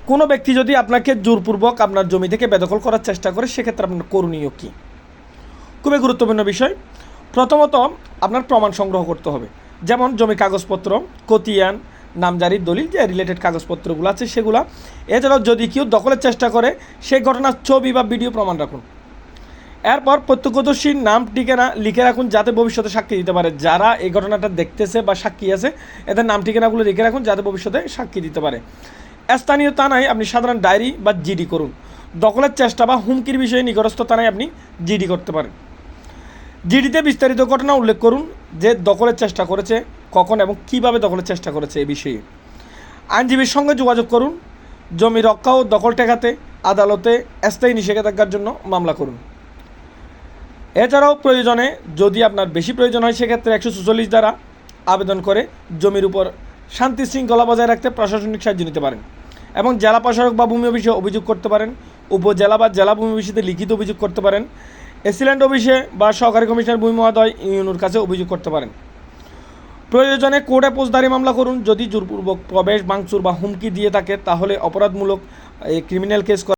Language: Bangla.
কোনো ব্যক্তি যদি আপনাকে জোরপূর্বক আপনার জমি থেকে বেদখল করার চেষ্টা করে, সেক্ষেত্রে আপনার করণীয় কী? খুবই গুরুত্বপূর্ণ বিষয়। প্রথমত আপনার প্রমাণ সংগ্রহ করতে হবে, যেমন জমির কাগজপত্র, খতিয়ান, নামজারির দলিল, যে রিলেটেড কাগজপত্রগুলো আছে সেগুলো। এছাড়াও যদি কেউ দখলের চেষ্টা করে সেই ঘটনার ছবি বা ভিডিও প্রমাণ রাখুন। এরপর প্রত্যক্ষদর্শীর নাম ঠিকানা লিখে রাখুন, যাতে ভবিষ্যতে সাক্ষী দিতে পারে। যারা এই ঘটনাটা দেখতেছে বা সাক্ষী আছে, এদের নাম ঠিকানাগুলো লিখে রাখুন, যাতে ভবিষ্যতে সাক্ষী দিতে পারে। স্থানীয় থানায় আপনি সাধারণ ডায়েরি বা জিডি করুন। দখলের চেষ্টা বা হুমকির বিষয়ে নিকটস্থ থানায় আপনি জিডি করতে পারেন। জিডিতে বিস্তারিত ঘটনা উল্লেখ করুন, যে দখলের চেষ্টা করেছে, কখন এবং কিভাবে দখলের চেষ্টা করেছে এই বিষয়ে। আইনজীবীর সঙ্গে যোগাযোগ করুন। জমি রক্ষা ও দখল ঠেকাতে আদালতে স্থায়ী নিষেধাজ্ঞার জন্য মামলা করুন। এছাড়াও প্রয়োজনে, যদি আপনার বেশি প্রয়োজন হয়, সেক্ষেত্রে 144 দ্বারা আবেদন করে জমির উপর শান্তি শৃঙ্খলা বজায় রাখতে প্রশাসনিক সাহায্য নিতে পারেন। এবং জেলা প্রশাসক বা ভূমি অফিসে অভিযোগ করতে পারেন। উপজেলা বা জেলা ভূমি অফিসে লিখিত অভিযোগ করতে পারেন। এসিল্যান্ড অফিসে বা সহকারী কমিশনার ভূমি মহোদয় ইউনুর কাছে অভিযোগ করতে পারেন। প্রয়োজনে কোর্টে ফৌজদারি মামলা করুন। যদি জোরপূর্বক প্রবেশ, ভাঙচুর বা হুমকি দিয়ে থাকে, তাহলে অপরাধমূলক ক্রিমিনাল কেস